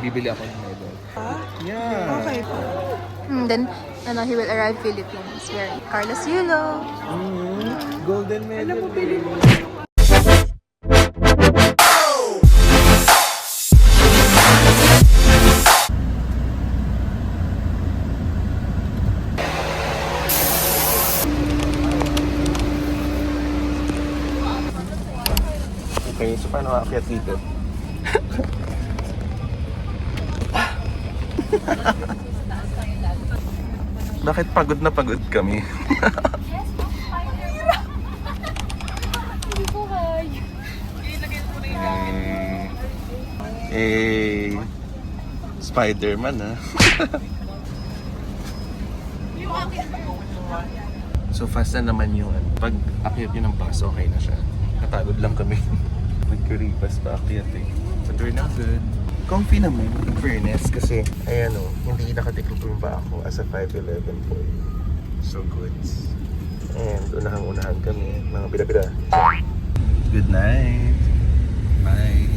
bibili ako ng medal. Yeah. Okay. Then, he will arrive Philippines wearing Carlos Yulo. Golden medal. Alam mo, okay, so paano aakyat dito? Bakit pagod na pagod kami? Hindi ko kaya. Spider-Man ha? So fast na naman yung pag akyat yun ng bus, okay na siya. Natagod lang kami. Nagkuripas pa akyat eh. But we're not good. Comfy naman, in fairness, kasi ayan o, hindi nakatiklop ba ako as a 5'11 boy. So goods. And unahan kami, mga bida-bida. Good night. Bye.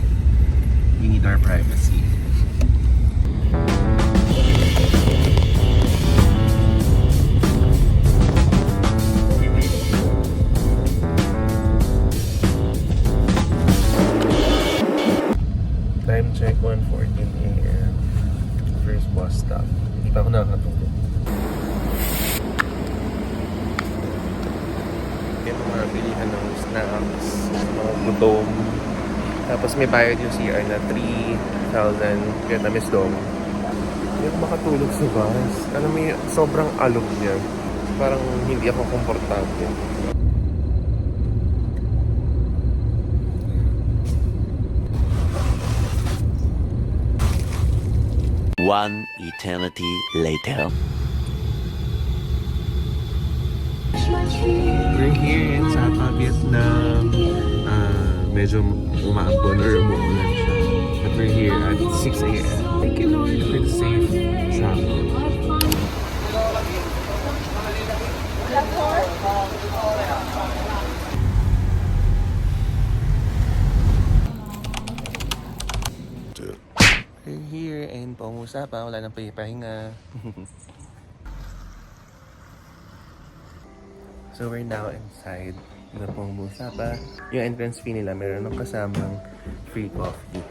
We need our privacy. Time check 1:14 AM. First bus stop. Hindi pa ako nakakatulog. Yung mga bilihan ng snacks, mga gutom. Tapos may bayad yung CR na 3,000 Vietnamese dong. Hindi ako makatulog sa bus. Alam mo yung sobrang alog niya. Parang hindi ako komportable. One eternity later. We're here in Sapa, Vietnam. Medyo umaambon or umuulan siya. But we're here at 6 AM. Thank you Lord for the safe travel. We're here in Pangusapa. Wala nang pahinga. So we're now inside the Pangusapa. Yung entrance fee nila, meron ng kasamang free coffee.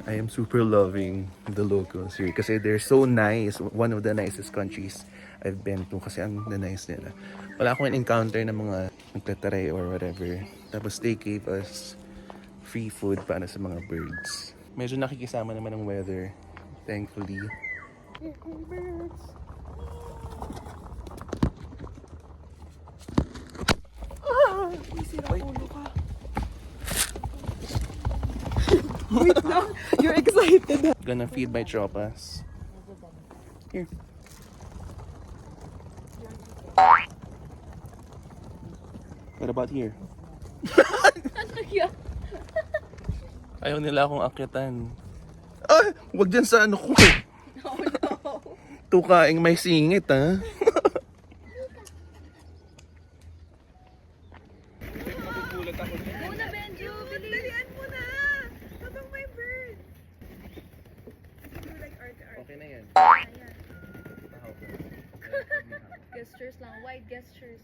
I am super loving the locals here kasi they're so nice. One of the nicest countries I've been to kasi ang nice nila. Wala akong encounter ng mga nagtataray or whatever. Tapos they gave us free food para sa mga birds. Medyo nakikisama naman ng weather, thankfully. Birds. Sira ulo ka. Wait lang. You're excited. Gonna feed my tropas. Here. What about here? Ayaw nila akong akyatan. Ah! Wag dyan sa ano ko. Oh no. Tukaing may singit ha. Muna, Benjo. Dalian mo na. Habang may bird. Do like art. Okay na yan. Gestures lang, wide gestures.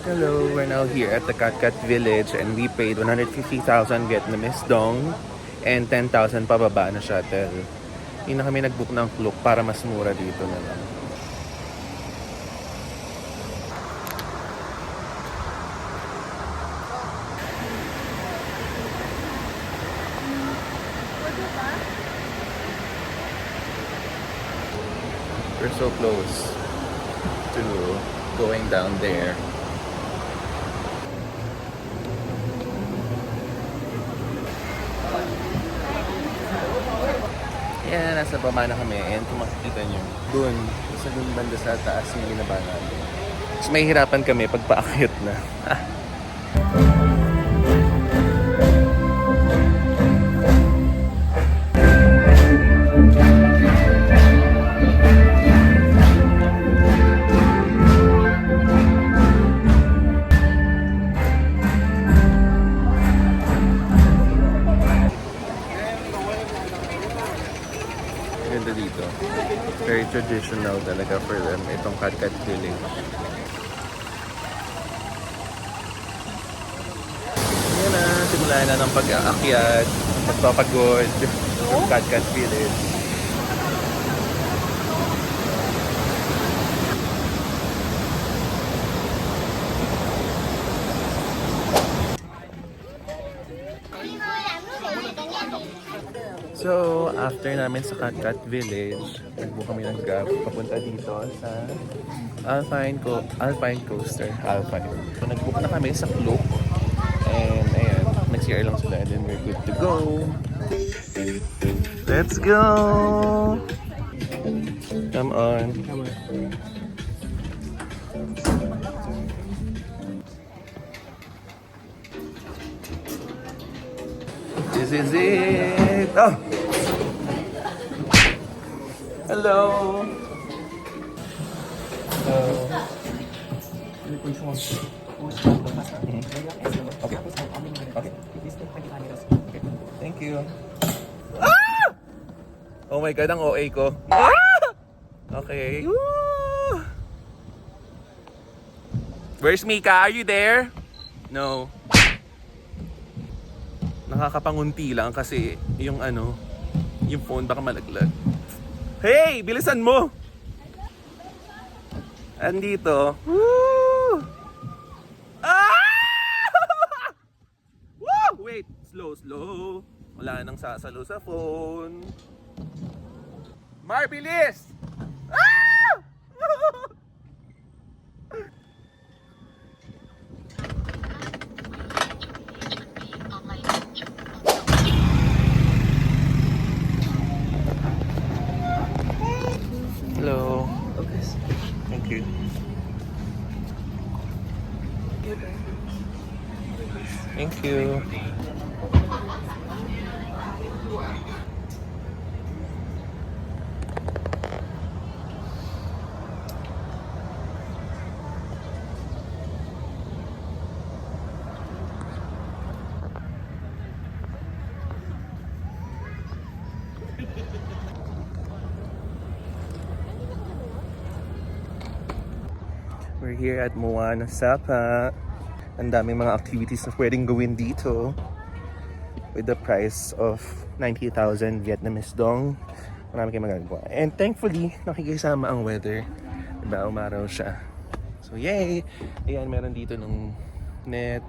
Hello, we're now here at the Cat Village and we paid 150,000 Vietnamese dong and 10,000 pababa na shuttle. Hindi na kami nag-book ng Klook para mas mura dito na lang. We're so close to going down there. nasa baba na kami. And kung makikita nyo, doon, sa doon banda sa taas yung ginaba natin. Mas may hirapan kami pag paakyat na. Ganda dito. Very traditional talaga for them. Itong Katkat Village. Yan na. Simula na ng pag-aakyat. Pagpapagod. Yung Katkat Village. So, after namin sa Katkat Village, nagbuo kami ng grab papunta dito sa Alpine Coaster. Alpine. So, nagbook na kami sa Klook. And ayan, nag-CR lang sila and then we're good to go. Let's go! Come on. This is it! Oh! Hello! Okay. Thank you. Ah! Oh my God, ang OA ko. Ah! Okay. Woo! Where's Mika? Are you there? No. Nakakapangunti lang kasi yung yung phone baka malaglag. Hey! Bilisan mo! Andito. Woo! Ah! Woo! Wait! Slow. Wala nang sasalo sa phone. Mar, bilis! Ah! Hello. Okay. Thank you. Thank you. We're here at Moana Sapa. Ang daming mga activities na pwedeng gawin dito. With the price of 90,000 Vietnamese dong. Marami kayong magagawa. And thankfully, nakikisama ang weather. Diba, umaraw siya. So yay! Ayan, meron dito ng net.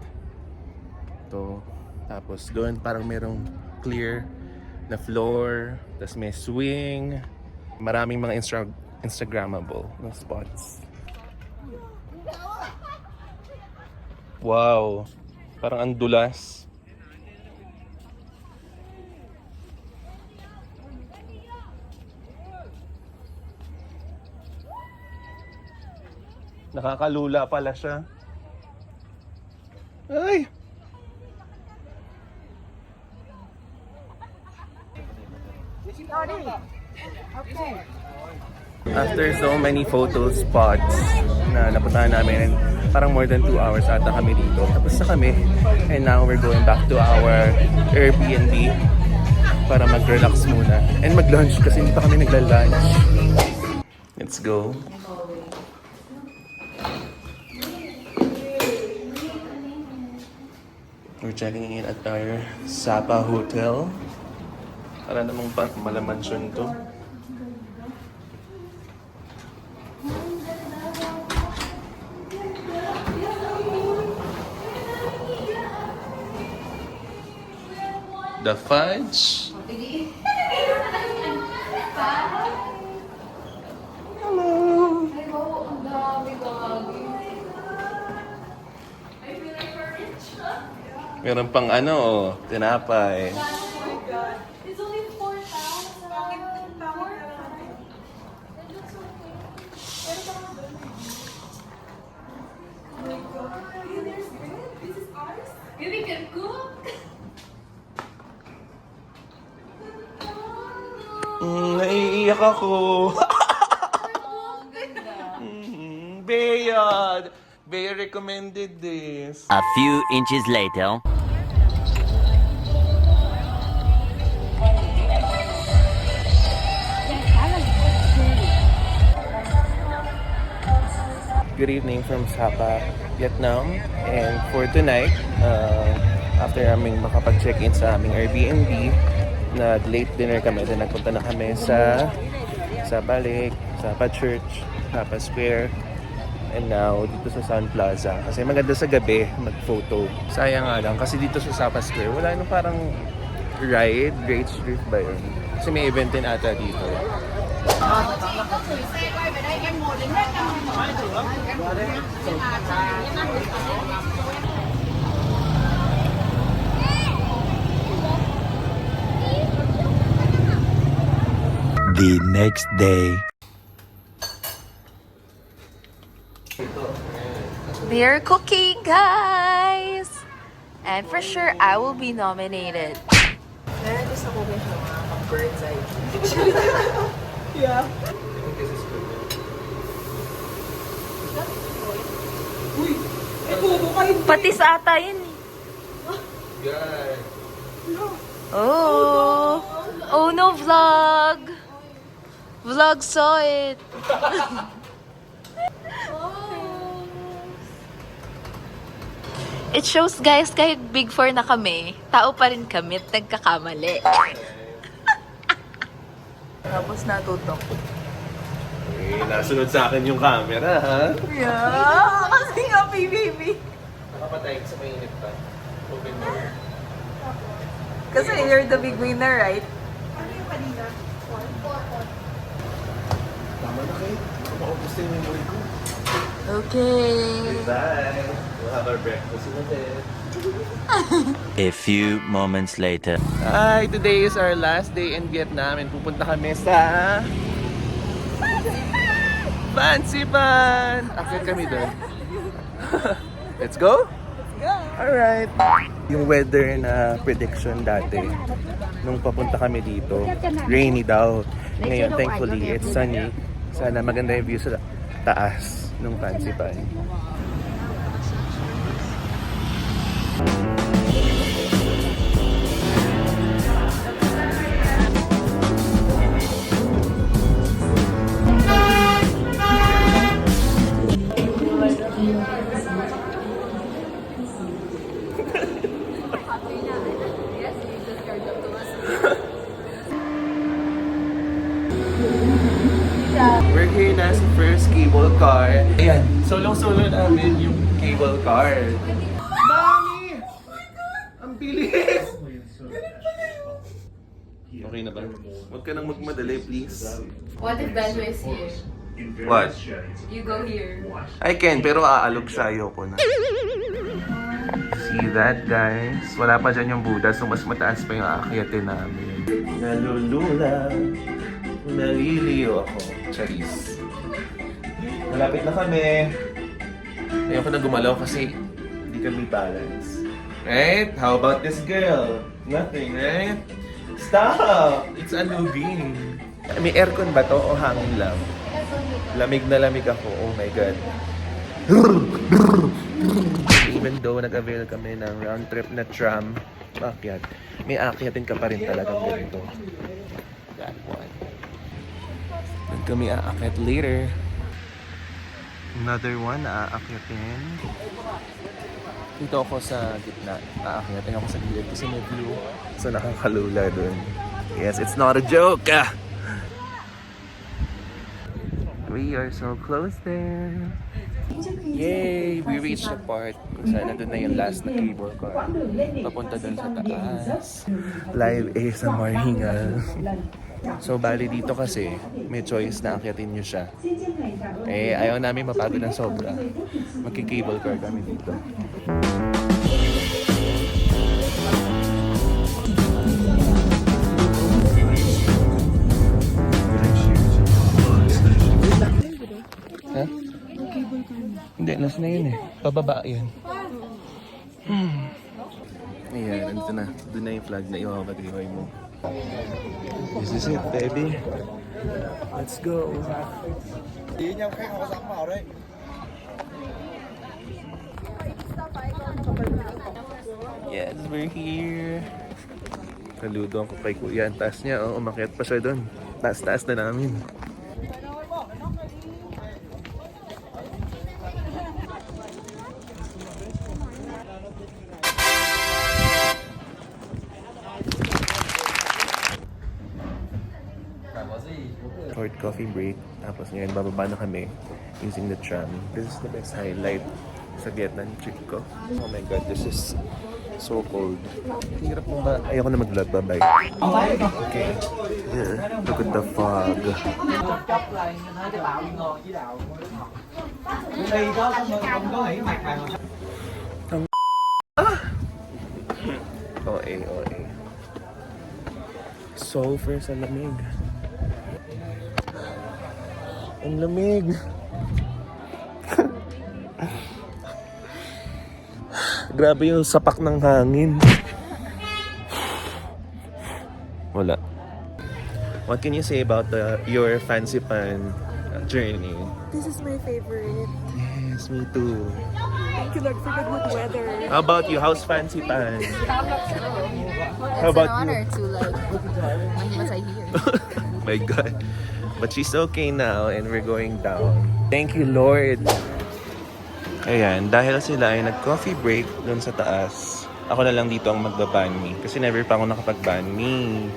Ito. Tapos doon parang merong clear na floor. Tapos may swing. Maraming mga Instagrammable na spots. Wow! Parang ang dulas. Nakakalula pala siya. Ay! After so many photo spots na napuntahan namin, parang more than 2 hours ata kami dito. Tapos na kami. And now we're going back to our Airbnb para mag-relax muna. And mag-lunch kasi hindi pa kami nagla-lunch. Let's go. We're checking in at our Sapa Hotel. Para namang malamansyon to. The fudge. Hello. Meron pang tinapay. It's only 4,000. Baby can cook. Naiiyak ako. Bea! Bea recommended this. A few inches later. Good evening from Sapa, Vietnam. And for tonight, after aming makapag-check-in sa aming Airbnb, nag-late dinner kami. Then nagpunta na kami sa Sapa Lake, Sapa Church, Sapa Square, and now dito sa Sun Plaza. Kasi maganda sa gabi mag-photo. Sayang nga lang, kasi dito sa Sapa Square, wala nung parang ride, Great Street ba yun? Kasi may event din ata dito. The next day. They're cooking, guys! And for sure, I will be nominated. Meron din sa cooking siya mga bird's eye. Yeah. Uy! Eh, kubo ka hindi. Pati sa ata yun eh. Guys! Oh! Oh no, vlog! Vlog saw it! It shows, guys, kahit big four na kami, tao pa rin kami at nagkakamali. Tapos natutok. Eh, nasunod sa akin yung camera, ha? Yeah! Kasi nga, baby! Nakapatay sa mainit pa. Open door. Kasi you're the big winner, right? Ano yung kanina? Tama na kayo. Makaubos na yung memory ko. Okay. Bye! We'll have our breakfast in a bit. A few moments later. Hi! Today is our last day in Vietnam and pupunta kami sa... Fancy Pan! Akit kami doon. Let's go? Let's go! Alright. Yung weather na prediction dati, nung papunta kami dito, rainy daw. Ngayon, thankfully, it's sunny. Sana maganda yung view sa taas ng Fancy Pan. We're here na sa first cable car. Ayan, solo-solo namin yung cable car. Mami! Ang bilis! Okay na ba? Huwag ka nang magmadali, please. What if Benjo is here? What? You go here. I can, pero aalog siya. Ayoko na. See that, guys? Wala pa dyan yung Buddha, so mas mataas pa yung aakyatin namin. Nalulula. Naliliyo ako. Charis. Malapit na kami. Ayoko na gumalaw kasi hindi kami balance. Right? How about this girl? Nothing, right? Stop! It's aluging. May aircon ba to o hangin lang? Lamig na lamig ako. Oh my God. Even though nag-avail kami ng round trip na tram, akyat, may akyatin ka pa rin talagang ganito. That one. Doon kami aakyat later. Another one na aakyatin. Dito ako sa gitna. Aakyat. Ayoko sa gilid kasi may view. So nakakalula doon. Yes, it's not a joke! Ah! We are so close there. Yay! We reached the part kung saan nandun na yung last na cable car. Papunta dun sa taas. Live ASMR hingal. So, bali dito kasi, may choice na akyatin nyo siya. Eh, ayaw namin mapagod ng sobra. Magki-cable car kami dito. Ha? Hindi, Tapos na yun eh. Pababa yan. Ayan, andito na. Doon na yung flag na iwawagriway mo. This is it, baby. Let's go. Yes, we're here. Saludo ako kay Kuya. Ang taas niya, oh, umakyat pa siya doon. Taas-taas na namin. Short coffee break. Tapos ngayon, bababa na kami using the tram. This is the best highlight sa Vietnam trip ko. Oh my God, this is so cold. Hirap mo ba? Ayoko na mag-vlog. Bye-bye. Okay. Here, look at the fog. OA. Sulfur sa lamig. Ang lamig. Grabe yung sapak ng hangin. Wala. What can you say about your fancy pan journey? This is my favorite. Yes, me too. Thank you, Lord, for the good weather. How about you? How's fancy pan? How It's about an honor you? to like mahimasa here. My God. But she's okay now and we're going down. Thank you, Lord. Ayan, dahil sila ay nag-coffee break dun sa taas, ako na lang dito ang magbabanmi. Kasi never pa ako nakapagbanmi.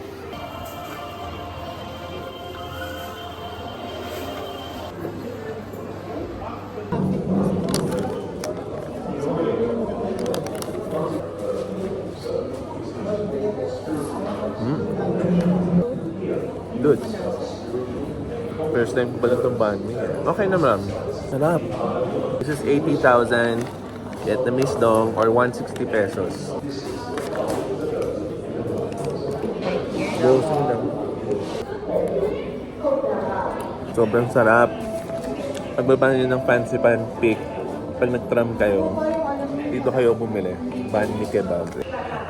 Good. First time ko pala itong banmi. Okay na, ma'am. Sarap. This is 80,000 Vietnamese dong or 160 pesos. Grocery lang. Sobrang sarap. Pagbaba nyo ng fancy pan pick, pag nag-tram kayo, dito kayo bumili. Banmi kebab.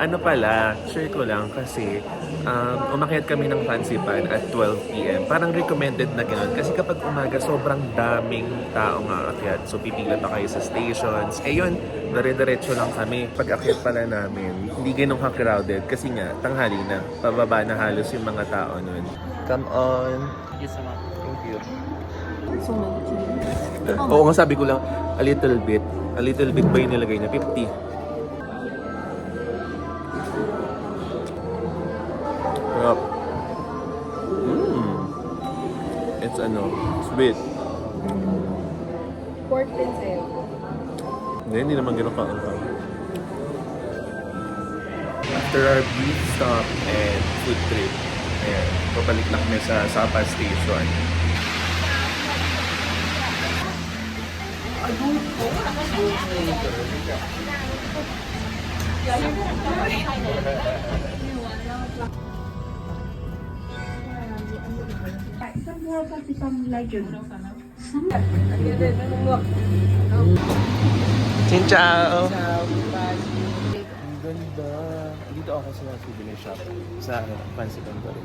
Ano pala, share ko lang kasi umakyat kami ng fancy pan at 12 p.m. Parang recommended na gano'n. Kasi kapag umaga, sobrang daming taong aakyat. So, pipila pa kayo sa stations. Eh yun, dire-diretso lang kami. Pag akyat pala namin, hindi ganun ka-crowded. Kasi nga, tanghali na. Pababa na halos yung mga tao nun. Come on. Yes, ma'am. Thank you. So many. Oo nga, sabi ko lang, a little bit. A little bit ba yung nilagay niya? 50. Sarap. It's sweet. Pork din sa'yo. Hindi naman gano'n kaangkang. After our brief stop and food trip, ayan, papalik na kami sa Sapa Station. Xin chào! Ang ganda. Dito ako sa souvenir shop sa Fancy Pandora.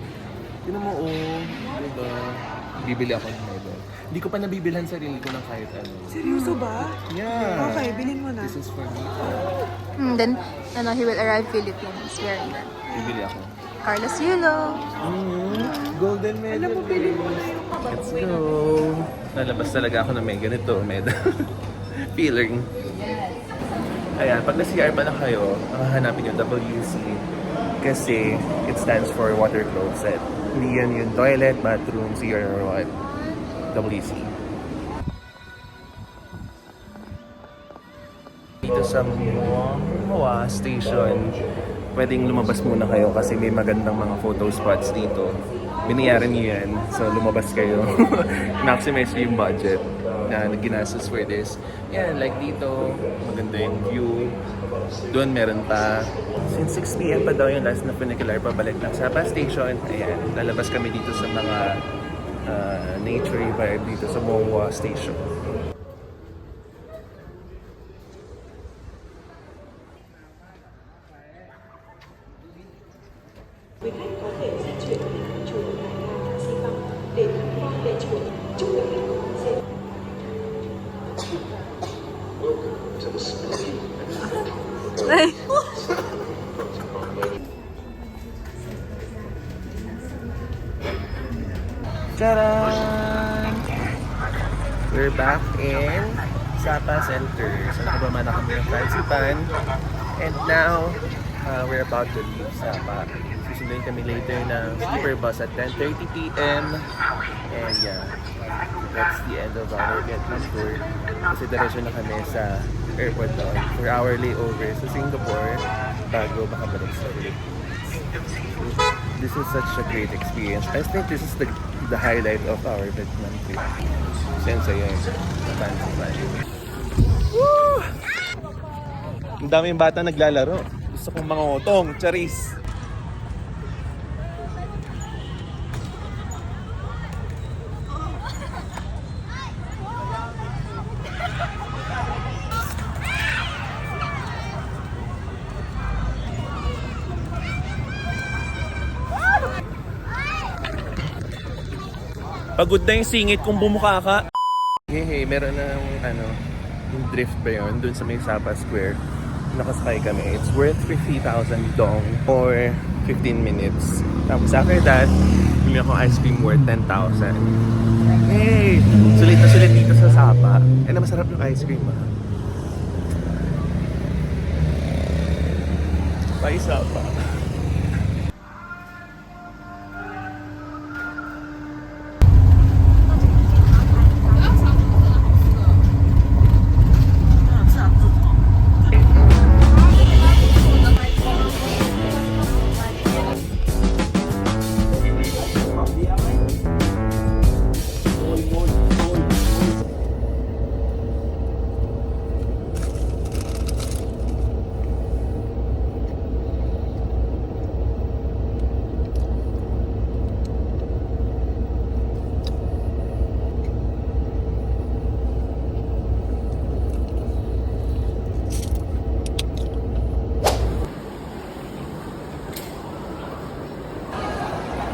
Tinan mo, diba? Bibili ako ng medal. Hindi ko pa nabibilhan sarili ko ng kahit ano. Seryoso ba? Yeah. Okay, bilhin mo na. This is for me. Then, he will arrive Philippines wearing that. Bibili ako. Carlos Yulo. Golden medal. Alam mo, pili mo. Let's go. Nalabas talaga ako ng may ganito, medal. Feeling. Ayan, pag na-CR pa na kayo, hanapin yung WC. Kasi it stands for water closet. Hindi yan yung toilet, bathroom, CR or what. WC. Dito sa Mua Station, pwedeng lumabas muna kayo kasi may magandang mga photo spots dito. Binayaran niyo yan, so lumabas kayo. Maximize yung budget na ginastos for this. Yan, like dito, maganda yung view. Doon meron pa. Since 6 p.m. pa daw yung last na funicular, pabalik ng Sapa Station. Ayan, lalabas kami dito sa mga nature vibe dito sa Mua Station. Quý khách có thể di chuyển đến các chùa tại ga taxi băng để tham quan đền chùa. Chúc quý khách có một dịp Tadaan! We're back in Sapa Center. So nakababa na kami ng Francipan. And now, we're about to leave Sapa. Susunduin kami later ng sleeper bus at 10:30 p.m. And yeah, that's the end of our Vietnam tour. Kasi diretso na kami sa airport doon for our layover sa Singapore bago makabalik sa Philippines. This is such a great experience. I think this is the highlight of our Vietnam trip. Sensei yun. Napansin. Woo! Ang daming bata naglalaro. Gusto kong mangotong. Charis! Pagod na yung singit kung bumuka ka. Hey, meron na yung drift ba yun, dun sa may Sapa Square. Nakasakay kami. It's worth 50,000 dong for 15 minutes. Tapos after that, bumili akong ice cream worth 10,000. Hey! Sulit na sulit dito sa Sapa. Na masarap yung ice cream, ha? Bye, Sapa.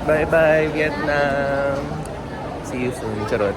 Bye-bye, Vietnam! See you soon, charot.